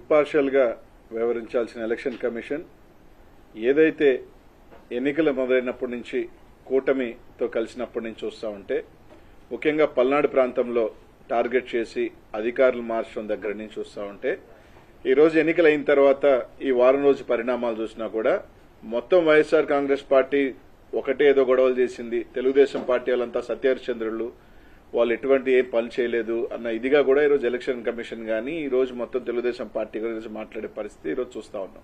ఇంపార్షియల్గా వ్యవహరించాల్సిన election commission ఏదైతే ఎన్నికలు మొదలైనప్పటి నుంచి కూటమితో కలిసినప్పటి నుంచి చూస్తూ ఉంటే ముఖ్యంగా పల్నాడు ప్రాంతంలో టార్గెట్ చేసి అధికారులు మార్చడం దగ్గర నుంచి చూస్తూ ఉంటే ఈరోజు ఎన్నికలు అయిన తర్వాత ఈ వారం రోజు పరిణామాలు చూసినా కూడా మొత్తం వైఎస్ఆర్ కాంగ్రెస్ పార్టీ ఒకటే ఏదో గొడవలు చేసింది, తెలుగుదేశం పార్టీ వాళ్ళంతా సత్యహరిచంద్రులు, వాళ్ళు ఎటువంటి ఏం పని చేయలేదు అన్న ఇదిగా కూడా ఈరోజు ఎలక్షన్ కమిషన్ కానీ ఈరోజు మొత్తం తెలుగుదేశం పార్టీ గురించి మాట్లాడే పరిస్థితి ఈరోజు చూస్తా ఉన్నాం.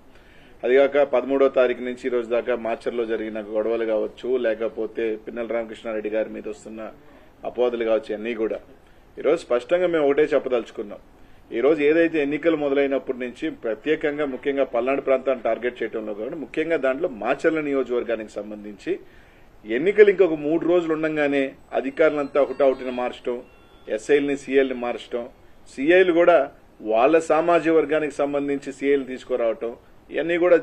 అదిగాక 13వ తారీఖు నుంచి ఈ రోజు దాకా మాచర్లో జరిగిన గొడవలు కావచ్చు, లేకపోతే పిన్నెల రామకృష్ణారెడ్డి గారి మీద వస్తున్న అపోదలు కావచ్చు, అన్నీ కూడా ఈరోజు స్పష్టంగా మేము ఒకటే చెప్పదలుచుకున్నాం. ఈరోజు ఏదైతే ఎన్నికలు మొదలైనప్పటి నుంచి ప్రత్యేకంగా ముఖ్యంగా పల్నాడు ప్రాంతాన్ని టార్గెట్ చేయడంలో కానీ ముఖ్యంగా దాంట్లో మాచర్ల నియోజకవర్గానికి సంబంధించి ఎన్నికలు ఇంకొక 3 రోజులు ఉండగానే అధికారులంతా ఒకటౌటిన మార్చడం, ఎస్ఐల్ని సీఐల్ని మార్చడం, సీఐలు కూడా వాళ్ళ సామాజిక వర్గానికి సంబంధించి సీఐలు తీసుకురావటం ఇవన్నీ కూడా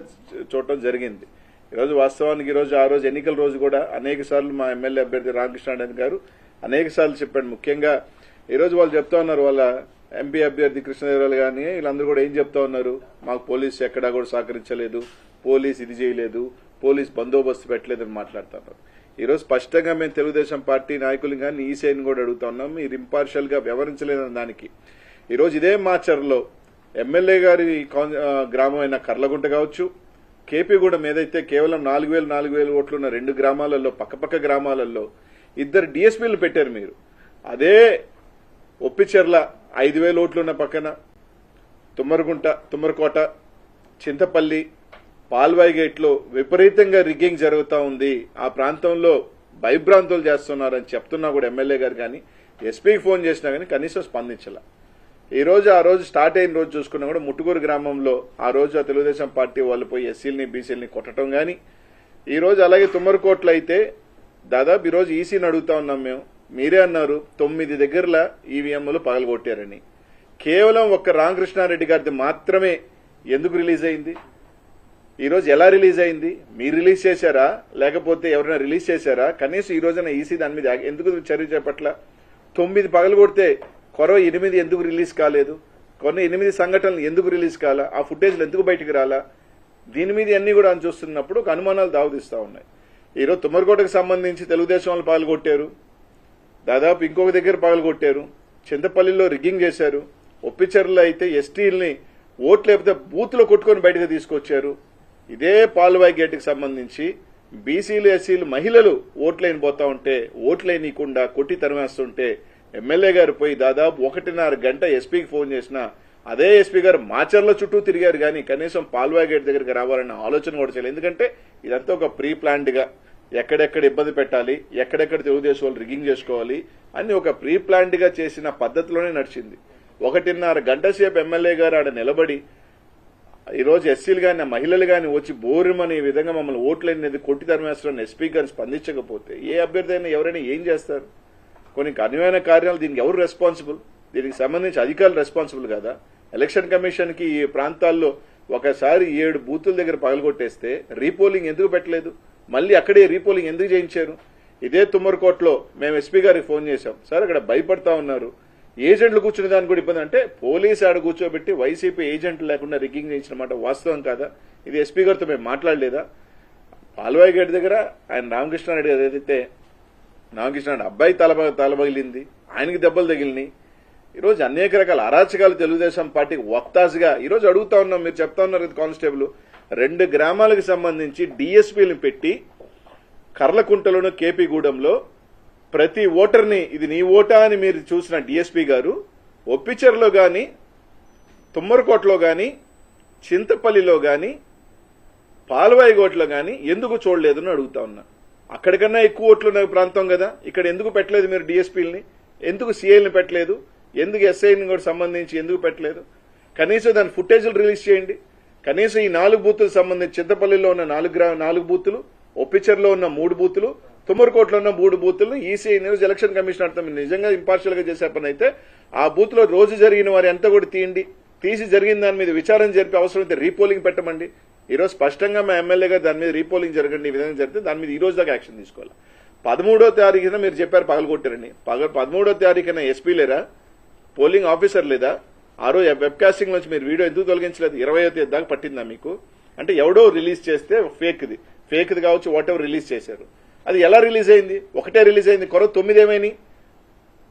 చూడటం జరిగింది. ఈరోజు వాస్తవానికి ఆ రోజు ఎన్నికల రోజు కూడా అనేక సార్లు మా ఎమ్మెల్యే అభ్యర్థి రామకృష్ణారెడ్డి గారు అనేక సార్లు చెప్పాడు. ముఖ్యంగా ఈరోజు వాళ్ళు చెప్తా ఉన్నారు, వాళ్ళ ఎంపీ అభ్యర్థి కృష్ణదేవరాయలు కానీ వీళ్ళందరూ కూడా ఏం చెప్తా ఉన్నారు, మాకు పోలీసు ఎక్కడా కూడా సహకరించలేదు, పోలీసు ఇది చేయలేదు, పోలీసు బందోబస్తు పెట్టలేదని మాట్లాడుతున్నారు. ఈరోజు స్పష్టంగా మేము తెలుగుదేశం పార్టీ నాయకులు కానీ ఈసీఐని కూడా అడుగుతా ఉన్నాం, మీరు ఇంపార్షియల్ గా వ్యవహరించలేదని దానికి. ఈరోజు ఇదే మాచర్లో ఎమ్మెల్యే గారి గ్రామం అయిన కర్లగుంట కావచ్చు, కేపీగూడెం ఏదైతే కేవలం 4,000 ఓట్లున్న 2 గ్రామాలలో పక్కపక్క గ్రామాలలో 2 డిఎస్పీలు పెట్టారు మీరు. అదే ఒప్పిచెర్ల 5,000 ఓట్లున్న పక్కన తుమ్మరకోట, చింతపల్లి, పాల్వాయి గేట్లో విపరీతంగా రిగ్గింగ్ జరుగుతూ ఉంది, ఆ ప్రాంతంలో భయభ్రాంతులు చేస్తున్నారని చెప్తున్నా కూడా ఎమ్మెల్యే గారు కానీ ఎస్పీకి ఫోన్ చేసినా కానీ కనీసం స్పందించాల. ఆ రోజు స్టార్ట్ అయిన రోజు చూసుకున్నా కూడా ముట్టుకూరు గ్రామంలో ఆ రోజు ఆ తెలుగుదేశం పార్టీ వాళ్ళు పోయి ఎస్సీలని బీసీలని కొట్టడం కానీ, ఈ రోజు అలాగే తుమ్మరకోట్లో అయితే దాదాపు ఈ రోజు ఈసీని అడుగుతా ఉన్నాం మేము, మీరే అన్నారు 9 దగ్గరలా ఈవీఎంలు పగలగొట్టారని. కేవలం ఒక్క రామకృష్ణారెడ్డి గారిది మాత్రమే ఎందుకు రిలీజ్ అయింది? ఈరోజు ఎలా రిలీజ్ అయింది? మీరు రిలీజ్ చేశారా లేకపోతే ఎవరైనా రిలీజ్ చేశారా? కనీసం ఈ రోజున ఈసీ దాని మీద ఎందుకు చర్య చేపట్ల? 9 పగలగొడితే కొరవ 8 ఎందుకు రిలీజ్ కాలేదు? కొన్ని 8 సంఘటనలు ఎందుకు రిలీజ్ కాలా? ఆ ఫుటేజ్లు ఎందుకు బయటకు రాలా? దీని మీద అన్ని కూడా అని చూస్తున్నప్పుడు ఒక అనుమానాలు దావదీస్తా ఉన్నాయి. ఈరోజు తుమ్మరకోటకు సంబంధించి తెలుగుదేశం వాళ్ళు పగలగొట్టారు, దాదాపు ఇంకొక దగ్గర పగలగొట్టారు, చింతపల్లిలో రిగ్గింగ్ చేశారు, ఒప్పిచెర్లో అయితే ఎస్టీలని ఓట్లు లేకపోతే బూత్లో కొట్టుకొని బయటకు తీసుకొచ్చారు. ఇదే పాల్వాయి గేటుకు సంబంధించి బీసీలు ఎస్సీలు మహిళలు ఓట్లైన పోతా ఉంటే ఓట్లైనీయకుండా కొట్టి తరిమేస్తుంటే ఎమ్మెల్యే గారు పోయి దాదాపు 1.5 గంట ఎస్పీకి ఫోన్ చేసినా అదే ఎస్పీ గారు మాచర్ల చుట్టూ తిరిగారు కానీ కనీసం పాల్వాయి గేట్ దగ్గరికి రావాలన్న ఆలోచన కూడా చేయలేదు. ఎందుకంటే ఇదంతా ఒక ప్రీ ప్లాన్డ్ గా ఎక్కడెక్కడ ఇబ్బంది పెట్టాలి, ఎక్కడెక్కడ తెలుగుదేశం వాళ్ళు రిగ్గింగ్ చేసుకోవాలి అని ఒక ప్రీ ప్లాన్డ్ గా చేసిన పద్ధతిలోనే నడిచింది. 1.5 గంట సేపు ఎమ్మెల్యే గారు ఆడ నిలబడి ఈరోజు ఎస్సీలు కానీ మహిళలు కానీ వచ్చి బోరుమని ఈ విధంగా మమ్మల్ని ఓట్లనేది కొట్టి తరిమేస్తారని ఎస్పీ గారు స్పందించకపోతే ఏ అభ్యర్థి అయినా ఎవరైనా ఏం చేస్తారు? కొన్ని కన్వైన కార్యాలు దీనికి ఎవరు రెస్పాన్సిబుల్? దీనికి సంబంధించి అధికారులు రెస్పాన్సిబుల్ కదా? ఎలక్షన్ కమిషన్ కి ఈ ప్రాంతాల్లో ఒకసారి 7 బూతుల దగ్గర పగలగొట్టేస్తే రీపోలింగ్ ఎందుకు పెట్టలేదు? మళ్ళీ అక్కడే రీపోలింగ్ ఎందుకు చేయించారు? ఇదే తుమ్మరకోటలో మేము ఎస్పీ గారికి ఫోన్ చేశాం, సార్ అక్కడ భయపడతా ఉన్నారు, ఏజెంట్లు కూర్చునే దానికి కూడా ఇబ్బంది. అంటే పోలీసు ఆడ కూర్చోబెట్టి వైసీపీ ఏజెంట్లు లేకుండా రిగ్గింగ్ చేయించిన మాట వాస్తవం కాదా? ఇది ఎస్పీ గారితో మేము మాట్లాడలేదా? పాల్వాయి గేట్ దగ్గర ఆయన రామకృష్ణారెడ్డి గారు ఏదైతే రామకృష్ణారెడ్డి అబ్బాయి తలబగిలింది, ఆయనకి దెబ్బలు తగిలినాయి. ఈరోజు అనేక రకాల అరాచకాలు తెలుగుదేశం పార్టీకి వక్తాసుగా ఈరోజు అడుగుతా ఉన్నాం. మీరు చెప్తా ఉన్నారు కదా, కానిస్టేబుల్ 2 గ్రామాలకు సంబంధించి డిఎస్పీలను పెట్టి కర్లకుంటలోను కేపీగూడెంలో ప్రతి ఓటర్ని ఇది నీ ఓటా అని మీరు చూసిన డిఎస్పీ గారు ఒప్పిచెర్లో గాని, తుమ్మరకోటలో గాని, చింతపల్లిలో గాని, పాల్వాయిగోట్లో గాని ఎందుకు చూడలేదని అడుగుతా ఉన్నా. అక్కడికన్నా ఎక్కువ ఓట్లున్న ప్రాంతం కదా, ఇక్కడ ఎందుకు పెట్టలేదు మీరు డిఎస్పీలని? ఎందుకు సీఐల్ని పెట్టలేదు? ఎందుకు ఎస్ఐని కూడా సంబంధించి ఎందుకు పెట్టలేదు? కనీసం దాని ఫుటేజ్లు రిలీజ్ చేయండి. కనీసం ఈ 4 బూతులకు సంబంధించి చింతపల్లిలో ఉన్న 4 బూతులు, ఒప్పిచెర్లో ఉన్న 3 బూతులు, తుమ్మరకోటలో ఉన్న 3 బూతులను ఈసీ న్యూస్ ఎలక్షన్ కమిషన్ అర్థం నిజంగా ఇంపార్షియల్ గా చేసే పని అయితే ఆ బూత్ లో రోజు జరిగిన వారి అంతా కూడా తీసి జరిగిన దాని మీద విచారణ జరిపి అవసరమైతే రీపోలింగ్ పెట్టమండి. ఈరోజు స్పష్టంగా మా ఎమ్మెల్యే గారు దాని మీద రీపోలింగ్ జరగండి, ఈ విధంగా జరిగితే దాని మీద ఈ రోజు దాకా యాక్షన్ తీసుకోవాలి. 13వ తారీఖున మీరు చెప్పారు పగలగొట్టారని. 13వ తారీఖున ఎస్పీ లేరా? పోలింగ్ ఆఫీసర్ లేదా? ఆ రోజు వెబ్ కాస్టింగ్ నుంచి మీరు వీడియో ఎందుకు తొలగించలేదు? 20వ తేదీ దాకా పట్టిందా మీకు? అంటే ఎవడో రిలీజ్ చేస్తే ఫేక్ది కావచ్చు, వాట్ ఎవర్ రిలీజ్ చేశారు. అది ఎలా రిలీజ్ అయింది? ఒకటే రిలీజ్ అయింది. 9 ఏమైనాయి?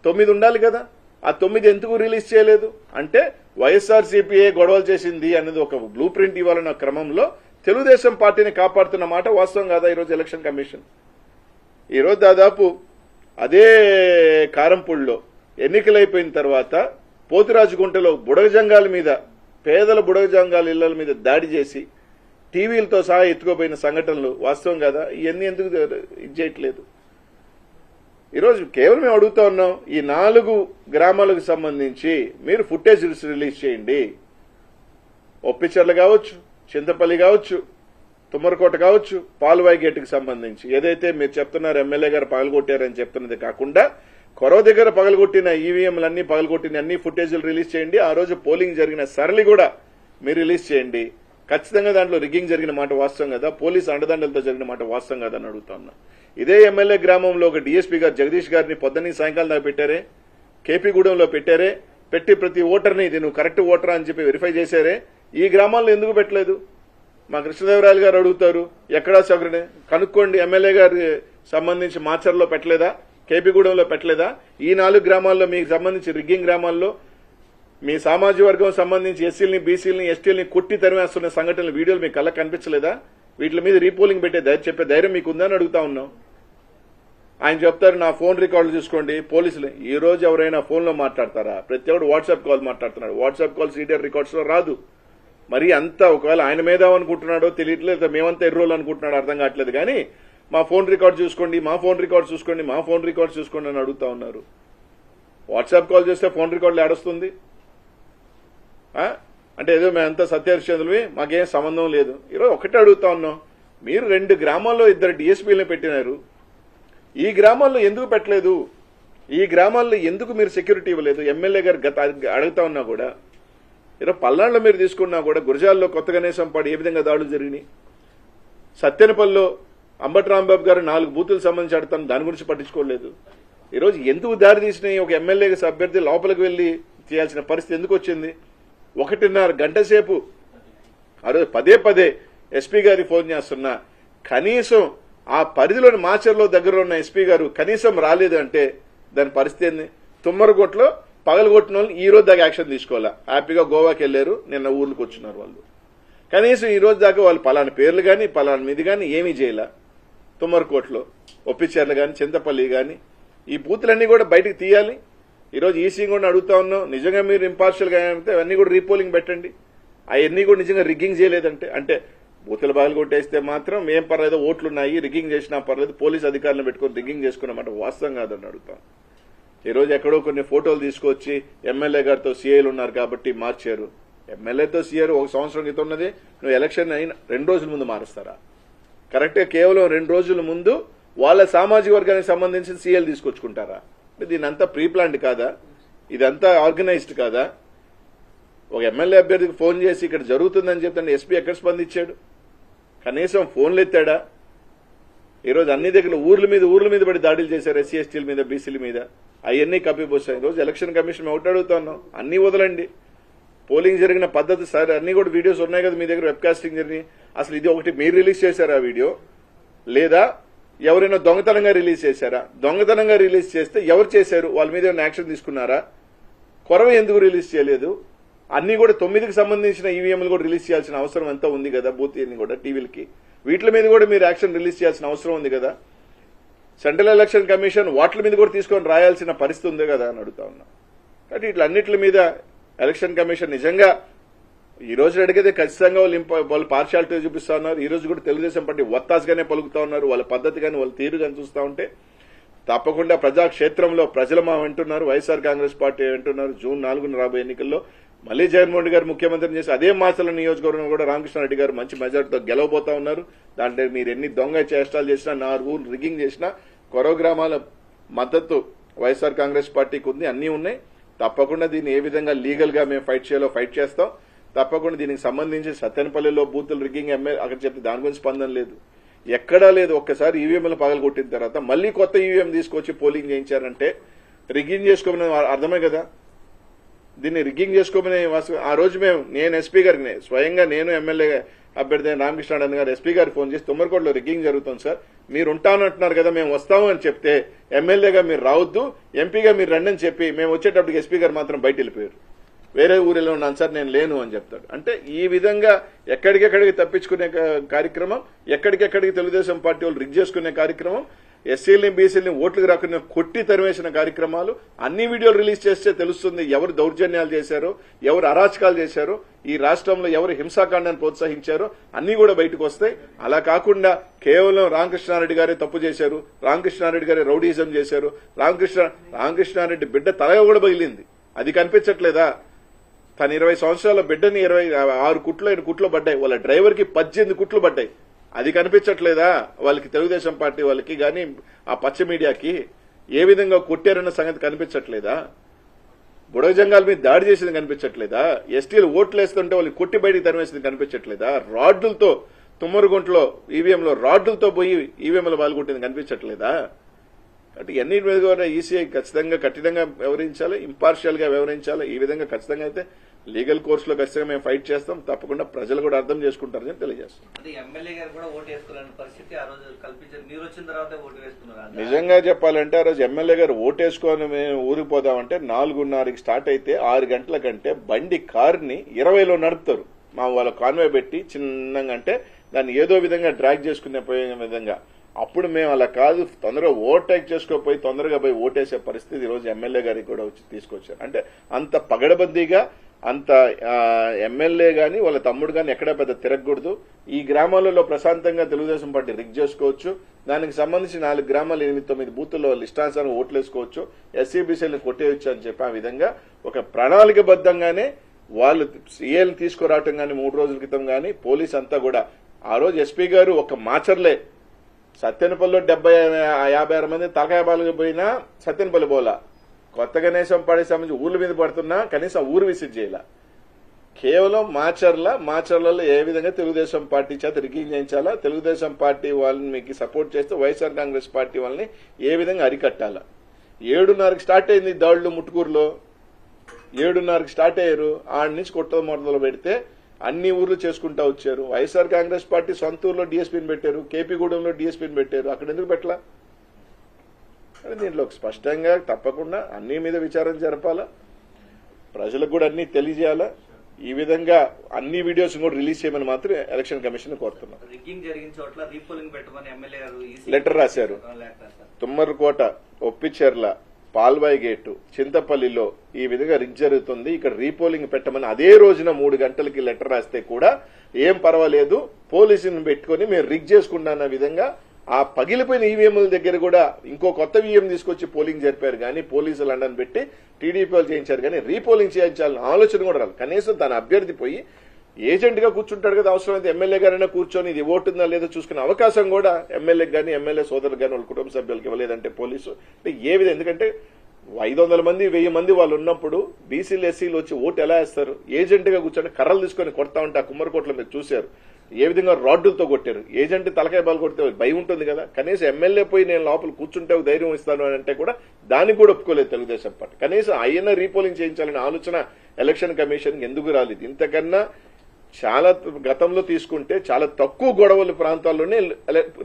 9 ఉండాలి కదా. ఆ 9 ఎందుకు రిలీజ్ చేయలేదు అంటే వైఎస్ఆర్సీపీఏ గొడవలు చేసింది అనేది ఒక బ్లూ ప్రింట్ ఇవ్వాలన్న క్రమంలో తెలుగుదేశం పార్టీని కాపాడుతున్న మాట వాస్తవం కాదా? ఈరోజు ఎలక్షన్ కమిషన్ ఈరోజు దాదాపు అదే కారంపూడిలో ఎన్నికలైపోయిన తర్వాత పోతిరాజుగుంటలో బుడగజంగాల మీద, పేదల బుడగజంగాల ఇళ్ల మీద దాడి చేసి టీవీలతో సహా ఎత్తుకోపోయిన సంఘటనలు వాస్తవం కదా. ఇవన్నీ ఎందుకు ఇది చేయట్లేదు? ఈరోజు కేవలం మేము అడుగుతా ఉన్నాం, ఈ 4 గ్రామాలకు సంబంధించి మీరు ఫుటేజ్ రిలీజ్ చేయండి. ఒప్పిచర్ల కావచ్చు, చింతపల్లి కావచ్చు, తుమ్మరకోట కావచ్చు, పాల్వాయి గేటుకు సంబంధించి ఏదైతే మీరు చెప్తున్నారు ఎమ్మెల్యే గారు పగలగొట్టారని చెప్తున్నది కాకుండా కొరవ దగ్గర పగలగొట్టిన ఈవీఎంలన్నీ పగలగొట్టిన అన్ని ఫుటేజీలు రిలీజ్ చేయండి. ఆ రోజు పోలింగ్ జరిగిన సరళి కూడా మీరు రిలీజ్ చేయండి. ఖచ్చితంగా దాంట్లో రిగ్గింగ్ జరిగిన మాట వాస్తవం కదా, పోలీసు అండదండలతో జరిగిన మాట వాస్తవం కదా అని అడుగుతా ఉన్నా. ఇదే ఎమ్మెల్యే గ్రామంలో ఒక డీఎస్పీ గారు జగదీష్ గారిని పొద్దున్నీ సాయంకాలం దాకా పెట్టారే, కేపీగూడెంలో పెట్టారే, పెట్టి ప్రతి ఓటర్ని ఇది నువ్వు కరెక్ట్ ఓటరా అని చెప్పి వెరిఫై చేశారే. ఈ గ్రామాల్లో ఎందుకు పెట్టలేదు? మా కృష్ణదేవరాయలు గారు అడుగుతారు, ఎక్కడా సౌకర్యం కనుక్కోండి. ఎమ్మెల్యే గారి సంబంధించి మాచర్లో పెట్టలేదా? కేపీగూడెంలో పెట్టలేదా? ఈ 4 గ్రామాల్లో మీకు సంబంధించి రిగ్గింగ్ గ్రామాల్లో మీ సామాజిక వర్గం సంబంధించి ఎస్సీలని, బీసీలని, ఎస్టీలని కొట్టి తరిమేస్తున్న సంఘటనలు వీడియోలు మీకు కళ్ళకు కనిపించలేదా? వీటి మీద రీపోలింగ్ చెప్పే ధైర్యం మీకు ఉందని అడుగుతా ఉన్నాం. ఆయన చెప్తారు నా ఫోన్ రికార్డులు చూసుకోండి పోలీసులు. ఈ రోజు ఎవరైనా ఫోన్లో మాట్లాడతారా? ప్రతి ఒక్కడు వాట్సాప్ కాల్ మాట్లాడుతున్నాడు. వాట్సాప్ కాల్ సీడీఆర్ రికార్డ్స్ లో రాదు. మరి అంతా ఒకవేళ ఆయన మీద అనుకుంటున్నాడో తెలియట్లేదు, మేమంతా ఎర్రోలు అనుకుంటున్నాడో అర్థం కావట్లేదు. కానీ మా ఫోన్ రికార్డు చూసుకోండి, మా ఫోన్ రికార్డు చూసుకోండి, మా ఫోన్ రికార్డు చూసుకోండి అని అడుగుతా ఉన్నారు. వాట్సాప్ కాల్ చేస్తే ఫోన్ రికార్డులు ఏడొస్తుంది అంటే ఏదో మేమంతా సత్యహరిశ్చంద్రులవి, మాకేం సంబంధం లేదు. ఈరోజు ఒకటే అడుగుతా ఉన్నాం, మీరు 2 గ్రామాల్లో 2 డీఎస్పీలను పెట్టినారు. ఈ గ్రామాల్లో ఎందుకు పెట్టలేదు? ఈ గ్రామాల్లో ఎందుకు మీరు సెక్యూరిటీ ఇవ్వలేదు? ఎమ్మెల్యే గారు అడుగుతా ఉన్నా కూడా ఈరోజు పల్నాడులో మీరు తీసుకున్నా కూడా గురజాల్లో కొత్త గణేశం పాడు ఏ విధంగా దాడులు జరిగినాయి? సత్యనపల్లిలో అంబటి రాంబాబు గారు 4 బూతులకు సంబంధించి అడుగుతాను, దాని గురించి పట్టించుకోలేదు. ఈరోజు ఎందుకు దారి తీసినాయి? ఒక ఎమ్మెల్యే అభ్యర్థి లోపలికి వెళ్లి చేయాల్సిన పరిస్థితి ఎందుకు వచ్చింది? 1.5 గంట సేపు ఆ రోజు పదే ఎస్పీ గారికి ఫోన్ చేస్తున్నా, కనీసం ఆ పరిధిలోని మాచర్లో దగ్గర ఉన్న ఎస్పీ గారు కనీసం రాలేదు అంటే దాని పరిస్థితి ఏంది? తుమ్మరగొట్లో పగలగొట్టిన వాళ్ళు ఈ రోజు దాకా యాక్షన్ తీసుకోవాలా? హ్యాపీగా గోవాకి వెళ్లారు, నిన్న ఊర్లకు వచ్చినారు వాళ్ళు. కనీసం ఈ రోజు దాకా వాళ్ళు పలానా పేర్లు కానీ పలానా మీద కానీ ఏమీ చేయాల. తుమ్మరకోట్లో, ఒప్పిచర్లు కానీ, చింతపల్లి కానీ ఈ బూతులన్నీ కూడా బయటకు తీయాలి. ఈరోజు ఈసీ కూడా అడుగుతా ఉన్నాం, నిజంగా మీరు ఇంపార్షియల్ గా అయితే అవన్నీ కూడా రీపోలింగ్ పెట్టండి. అవన్నీ కూడా నిజంగా రిగ్గింగ్ చేయలేదంటే అంటే బూతుల బాగా కొట్టేస్తే మాత్రం ఏం పర్లేదు, ఓట్లున్నాయి, రిగ్గింగ్ చేసినా పర్లేదు, పోలీస్ అధికారులను పెట్టుకుని రిగ్గింగ్ చేసుకున్నమాట వాస్తవం కాదని అడుగుతాం. ఈ రోజు ఎక్కడో కొన్ని ఫోటోలు తీసుకొచ్చి ఎమ్మెల్యే గారితో సీఐలు ఉన్నారు కాబట్టి మార్చారు. ఎమ్మెల్యేతో సీఆర్ 1 సంవత్సరం క్రితం ఉన్నది, నువ్వు ఎలక్షన్ అయిన 2 రోజుల ముందు మారుస్తారా? కరెక్ట్ గా కేవలం 2 రోజుల ముందు వాళ్ళ సామాజిక వర్గానికి సంబంధించిన సీఎల్ తీసుకొచ్చుకుంటారా? దీని అంతా ప్రీ ప్లాన్డ్ కాదా? ఇదంతా ఆర్గనైజ్డ్ కాదా? ఒక ఎమ్మెల్యే అభ్యర్థికి ఫోన్ చేసి ఇక్కడ జరుగుతుందని చెప్తాను, ఎస్పీ ఎక్కడ స్పందించాడు? కనీసం ఫోన్లు ఎత్తాడా? ఈరోజు అన్ని దగ్గర ఊర్ల మీద పడి దాడులు చేశారు, ఎస్సీ ఎస్టీల మీద, బీసీల మీద. అవన్నీ కప్పిపోసాయి. ఈరోజు ఎలక్షన్ కమిషన్ ఒకటి అడుగుతున్నాం, అన్ని వదలండి. పోలింగ్ జరిగిన పద్ధతి సార్ అన్ని కూడా వీడియోస్ ఉన్నాయి కదా మీ దగ్గర, వెబ్కాస్టింగ్ జరిగి అసలు ఇది ఒకటి మీరు రిలీజ్ చేశారా వీడియో, లేదా ఎవరైనా దొంగతనంగా రిలీజ్ చేశారా? దొంగతనంగా రిలీజ్ చేస్తే ఎవరు చేశారు? వాళ్ళ మీద ఏమైనా యాక్షన్ తీసుకున్నారా? కొరవ ఎందుకు రిలీజ్ చేయలేదు? అన్ని కూడా 9కి సంబంధించిన ఈవీఎంలు కూడా రిలీజ్ చేయాల్సిన అవసరం ఎంత ఉంది కదా, బూత్ అన్ని కూడా టీవీలకి, వీటి మీద కూడా మీరు యాక్షన్ రిలీజ్ చేయాల్సిన అవసరం ఉంది కదా. సెంట్రల్ ఎలక్షన్ కమిషన్ వాటి మీద కూడా తీసుకొని రాయాల్సిన పరిస్థితి ఉంది కదా అని అడుగుతా ఉన్నా. కాబట్టి ఇట్లన్నిటి మీద ఎలక్షన్ కమిషన్ నిజంగా ఈ రోజు అడిగితే ఖచ్చితంగా వాళ్ళు పార్షాలిటీ చూపిస్తా ఉన్నారు. ఈ రోజు కూడా తెలుగుదేశం పార్టీ ఒత్తాసుగానే పలుకుతా ఉన్నారు. వాళ్ళ పద్ధతి కానీ వాళ్ళ తీరు కానీ చూస్తా ఉంటే తప్పకుండా ప్రజాక్షేత్రంలో ప్రజలు మా వింటున్నారు, వైఎస్ఆర్ కాంగ్రెస్ పార్టీ వింటున్నారు. జూన్ 4న రాబోయే ఎన్నికల్లో మళ్లీ జగన్మోహన్ రెడ్డి గారు ముఖ్యమంత్రిని చేసి అదే మాచర్ల నియోజకవర్గం కూడా రామకృష్ణారెడ్డి గారు మంచి మెజార్టీతో గెలవబోతా ఉన్నారు. దాంట్లో మీరు ఎన్ని దొంగ చేష్టాలు చేసినా, 4 ఊర్లు రిగ్గింగ్ చేసినా, కొరవ గ్రామాల మద్దతు వైఎస్ఆర్ కాంగ్రెస్ పార్టీకి ఉంది, అన్ని ఉన్నాయి. తప్పకుండా దీన్ని ఏ విధంగా లీగల్ గా మేము ఫైట్ చేయాలో ఫైట్ చేస్తాం. తప్పకుండా దీనికి సంబంధించి సత్తెనపల్లిలో బూతులు రిగ్గింగ్ అక్కడ చెప్తే దాని గురించి స్పందన లేదు, ఎక్కడా లేదు. ఒక్కసారి ఈవీఎంలు పగలు కొట్టిన తర్వాత మళ్లీ కొత్త ఈవీఎం తీసుకొచ్చి పోలింగ్ చేయించారంటే రిగ్గింగ్ చేసుకోమని అర్థమే కదా. దీన్ని రిగ్గింగ్ చేసుకోమని ఆ రోజు నేను ఎస్పీ గారికి స్వయంగా నేను ఎమ్మెల్యే అభ్యర్థి రామకృష్ణ గారు ఎస్పీ గారికి ఫోన్ చేసి తుమ్మరకోటలో రిగ్గింగ్ జరుగుతుంది సార్, మీరు ఉంటానంటున్నారు కదా, మేము వస్తాము అని చెప్తే ఎమ్మెల్యేగా మీరు రావద్దు, ఎంపీగా మీరు రండి అని చెప్పి మేము వచ్చేటప్పటికి ఎస్పీ గారు మాత్రం బయట వెళ్ళిపోయారు. వేరే ఊరిలో ఉన్నాను సార్, నేను లేను అని చెప్తాడు. అంటే ఈ విధంగా ఎక్కడికెక్కడికి తప్పించుకునే కార్యక్రమం, ఎక్కడికెక్కడికి తెలుగుదేశం పార్టీ వాళ్ళు రిగ్ చేసుకునే కార్యక్రమం, ఎస్సీలని బీసీలని ఓట్లకు రాకుండా కొట్టి తరివేసిన కార్యక్రమాలు అన్ని వీడియోలు రిలీజ్ చేస్తే తెలుస్తుంది ఎవరు దౌర్జన్యాలు చేశారో, ఎవరు అరాచకాలు చేశారో, ఈ రాష్ట్రంలో ఎవరు హింసాకాండాన్ని ప్రోత్సహించారో అన్ని కూడా బయటకు వస్తాయి. అలా కాకుండా కేవలం రామకృష్ణారెడ్డి గారే తప్పు చేశారు, రామకృష్ణారెడ్డి గారే రౌడీజం చేశారు, రామకృష్ణారెడ్డి బిడ్డ తల కూడా బగిలింది, అది కనిపించట్లేదా? తన 20 సంవత్సరాల బిడ్డని 26 కుట్లు పడ్డాయి, వాళ్ళ డ్రైవర్ కి 18 కుట్లు పడ్డాయి, అది కనిపించట్లేదా? వాళ్ళకి తెలుగుదేశం పార్టీ వాళ్ళకి గాని ఆ పచ్చ మీడియాకి ఏ విధంగా కొట్టారన్న సంగతి కనిపించట్లేదా? బుడగ జంగాల మీద దాడి చేసింది కనిపించట్లేదా? ఎస్టీలు ఓట్లు వేస్తుంటే వాళ్ళు కొట్టి బయటికి తరిమేసింది కనిపించట్లేదా? రాడ్లతో తుమ్మరుగుంట్లో ఈవీఎంలో రాడ్లతో పోయి ఈవీఎంలో పాల్గొట్టింది కనిపించట్లేదా? అంటే ఎన్నిటి మీద కూడా ఈసీఐ ఖచ్చితంగా కఠినంగా వ్యవహరించాలి, ఇంపార్షియల్ గా వ్యవహరించాలి. ఈ విధంగా ఖచ్చితంగా అయితే లీగల్ కోర్సులో ఖచ్చితంగా మేము ఫైట్ చేస్తాం. తప్పకుండా ప్రజలు కూడా అర్థం చేసుకుంటారని తెలియజేస్తాం. నిజంగా చెప్పాలంటే ఆ రోజు ఎమ్మెల్యే గారు ఓటేసుకొని మేము ఊరికి పోదామంటే 4:30కి స్టార్ట్ అయితే 6 గంటల కంటే బండి కారుని 20లో నడుపుతారు. మా వాళ్ళ కాన్వే పెట్టి చిన్నగా అంటే దాన్ని ఏదో విధంగా డ్రాగ్ చేసుకునే పోయే విధంగా. అప్పుడు మేము అలా కాదు, తొందరగా ఓవర్టేక్ చేసుకోపోయి తొందరగా పోయి ఓటేసే పరిస్థితి ఈరోజు ఎమ్మెల్యే గారికి కూడా వచ్చి తీసుకొచ్చారు. అంటే అంత పగడబందీగా అంత ఎమ్మెల్యే గాని వాళ్ళ తమ్ముడు గాని ఎక్కడా పెద్ద తిరగకూడదు. ఈ గ్రామాలలో ప్రశాంతంగా తెలుగుదేశం పార్టీ రిగ్ చేసుకోవచ్చు. దానికి సంబంధించి 4 గ్రామాలు 8-9 బూతుల్లో ఇష్టానుసారం ఓట్లేసుకోవచ్చు, ఎస్సీబీసీలను కొట్టేయచ్చు అని చెప్పి ఆ విధంగా ఒక ప్రణాళికబద్దంగానే వాళ్ళు సీఏలు తీసుకురావటం గాని 3 రోజుల క్రితం గాని పోలీస్ అంతా కూడా ఆ రోజు ఎస్పీ గారు ఒక మాచర్లే సత్యనపల్లిలో 56 మంది తలకాయ బాలుగా పోయినా సత్యనపల్లి పోలా, కొత్త గణేశం పాడే సంబంధించి ఊర్ల మీద పడుతున్నా కనీసం ఊరు విసిట్ చేయాల. కేవలం మాచర్లలో ఏ విధంగా తెలుగుదేశం పార్టీ చేత రిగ్గింగ్ చేయించాలా, తెలుగుదేశం పార్టీ వాళ్ళని మీకు సపోర్ట్ చేస్తే వైఎస్ఆర్ కాంగ్రెస్ పార్టీ వాళ్ళని ఏ విధంగా అరికట్టాలా. 7:30కి స్టార్ట్ అయింది దాడులు ముట్టుకూరులో, 7:30కి స్టార్ట్ అయ్యారు. ఆడి నుంచి కొత్త మొదలు పెడితే అన్ని ఊర్లు చేసుకుంటా వచ్చారు. వైఎస్ఆర్ కాంగ్రెస్ పార్టీ సొంత ఊర్లో డీఎస్పీని పెట్టారు, కేపీగూడెంలో డీఎస్పీని పెట్టారు, అక్కడ ఎందుకు పెట్టలా? దీంట్లో స్పష్టంగా తప్పకుండా అన్ని మీద విచారణ జరపాలా, ప్రజలకు కూడా అన్ని తెలియజేయాలా. ఈ విధంగా అన్ని వీడియోస్ కూడా రిలీజ్ చేయమని మాత్రం ఎలక్షన్ కమిషన్ కోరుతున్నాం. లెటర్ రాశారు. తుమ్మరకోట, ఒప్పిచెర్ల, పాల్వాయి గేటు, చింతపల్లిలో ఈ విధంగా రిగ్ జరుగుతుంది, ఇక్కడ రీపోలింగ్ పెట్టమని అదే రోజున 3 గంటలకి లెటర్ రాస్తే కూడా ఏం పర్వాలేదు, పోలీసుని పెట్టుకుని మేము రిగ్ చేసుకుంటున్న విధంగా ఆ పగిలిపోయిన ఈవీఎంల దగ్గర కూడా ఇంకో కొత్త ఈవీఎం తీసుకొచ్చి పోలింగ్ జరిపారు. కానీ పోలీసులు అండని పెట్టి టీడీపీ వాళ్ళు చేయించారు, కానీ రీపోలింగ్ చేయించాలని ఆలోచన కూడా రాదు. కనీసం తన అభ్యర్థి పోయి ఏజెంట్ గా కూర్చుంటాడు కదా, అవసరమైతే ఎమ్మెల్యే గారైనా కూర్చొని ఇది ఓటుందా లేదో చూసుకునే అవకాశం కూడా ఎమ్మెల్యేకి కానీ ఎమ్మెల్యే సోదరులు కానీ వాళ్ళ కుటుంబ సభ్యులకి ఇవ్వలేదంటే పోలీసు అంటే ఏ విధంగా? ఎందుకంటే 500 మంది 1000 మంది వాళ్ళు ఉన్నప్పుడు బీసీలు ఎస్సీలు వచ్చి ఓటు ఎలా వేస్తారు? ఏజెంట్ గా కూర్చొని కర్రలు తీసుకొని కొడతా ఉంటే ఆ కుమ్మరికోట్ల మీరు చూశారు ఏ విధంగా రాడ్డులతో కొట్టారు. ఏజెంట్ తలకాయ బాలు కొడితే భయం ఉంటుంది కదా, కనీసం ఎమ్మెల్యే పోయి నేను లోపల కూర్చుంటే ధైర్యం ఇస్తాను అని అంటే కూడా దానికి కూడా ఒప్పుకోలేదు తెలుగుదేశం పార్టీ. కనీసం అయినా రీపోలింగ్ చేయించాలనే ఆలోచన ఎలక్షన్ కమిషన్ ఎందుకు రాలేదు? ఇంతకన్నా చాలా గతంలో తీసుకుంటే చాలా తక్కువ గొడవల ప్రాంతాల్లోనే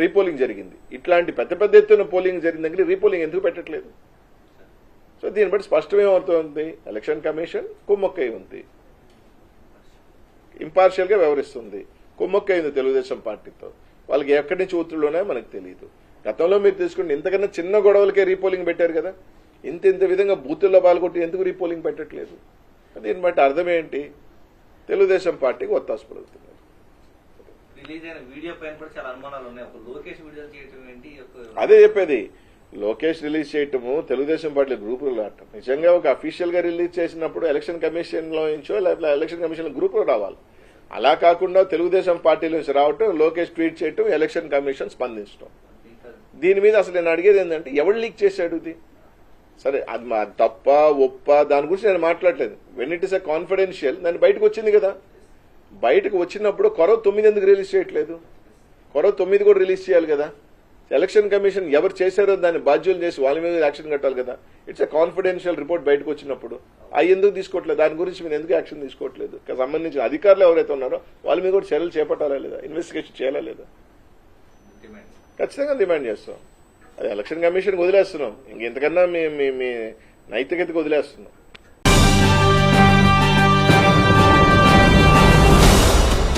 రీపోలింగ్ జరిగింది. ఇట్లాంటి పెద్ద ఎత్తున పోలింగ్ జరిగిన దగ్గర రీపోలింగ్ ఎందుకు పెట్టట్లేదు? సో దీన్ని బట్టి స్పష్టమేమవుతుంది, ఎలక్షన్ కమిషన్ కుమ్మక్కై ఉంది, ఇంపార్షియల్ గా వ్యవహరిస్తుంది, కుమ్మక్కై ఉంది తెలుగుదేశం పార్టీతో. వాళ్ళకి ఎక్కడి నుంచి ఒత్తిళ్లు ఉన్నాయో మనకు తెలియదు. గతంలో మీరు తీసుకుంటే ఇంతకన్నా చిన్న గొడవలకే రీపోలింగ్ పెట్టారు కదా, ఇంత విధంగా బూతుల్లో పాల్గొట్టి ఎందుకు రీపోలింగ్ పెట్టట్లేదు? దీన్ని బట్టి అర్థం ఏంటి? తెలుగుదేశం పార్టీకి ఒత్తాసు పలుకుతున్నారు. అదే చెప్పేది, లోకేష్ రిలీజ్ చేయటము తెలుగుదేశం పార్టీ గ్రూపులు రావటం. నిజంగా ఒక అఫీషియల్ గా రిలీజ్ చేసినప్పుడు ఎలక్షన్ కమిషన్ లో నుంచో లేకపోతే ఎలక్షన్ కమిషన్ గ్రూపులు రావాలి. అలా కాకుండా తెలుగుదేశం పార్టీ నుంచి రావటం, లోకేష్ ట్వీట్ చేయటం, ఎలక్షన్ కమిషన్ స్పందించడం. దీని మీద అసలు నేను అడిగేది ఏంటంటే ఎవరు లీక్ చేశాడు ఇది? సరే అది తప్ప ఒప్ప దాని గురించి నేను మాట్లాడలేదు. When it is a confidential దాన్ని బయటకు వచ్చింది కదా, బయటకు వచ్చినప్పుడు కొరవ 9 ఎందుకు రిలీజ్ చేయట్లేదు? కొరవ 9 కూడా రిలీజ్ చేయాలి కదా. ఎలక్షన్ కమిషన్ ఎవరు చేశారో దాన్ని బాధ్యులు చేసి వాళ్ళ మీద యాక్షన్ కట్టాలి కదా. ఇట్స్ ఎ కాన్ఫిడెన్షియల్ రిపోర్ట్ బయటకు వచ్చినప్పుడు అవి ఎందుకు తీసుకోవట్లేదు, దాని గురించి మీరు ఎందుకు యాక్షన్ తీసుకోవట్లేదు, సంబంధించిన అధికారులు ఎవరైతే ఉన్నారో వాళ్ళ మీద కూడా చర్యలు చేపట్టాలా లేదా, ఇన్వెస్టిగేషన్ చేయాలా లేదా, ఖచ్చితంగా డిమాండ్ చేస్తాం. అది ఎలక్షన్ కమిషన్కి వదిలేస్తున్నాం, ఇంకెంతకన్నా మీ నైతికతకు వదిలేస్తున్నాం.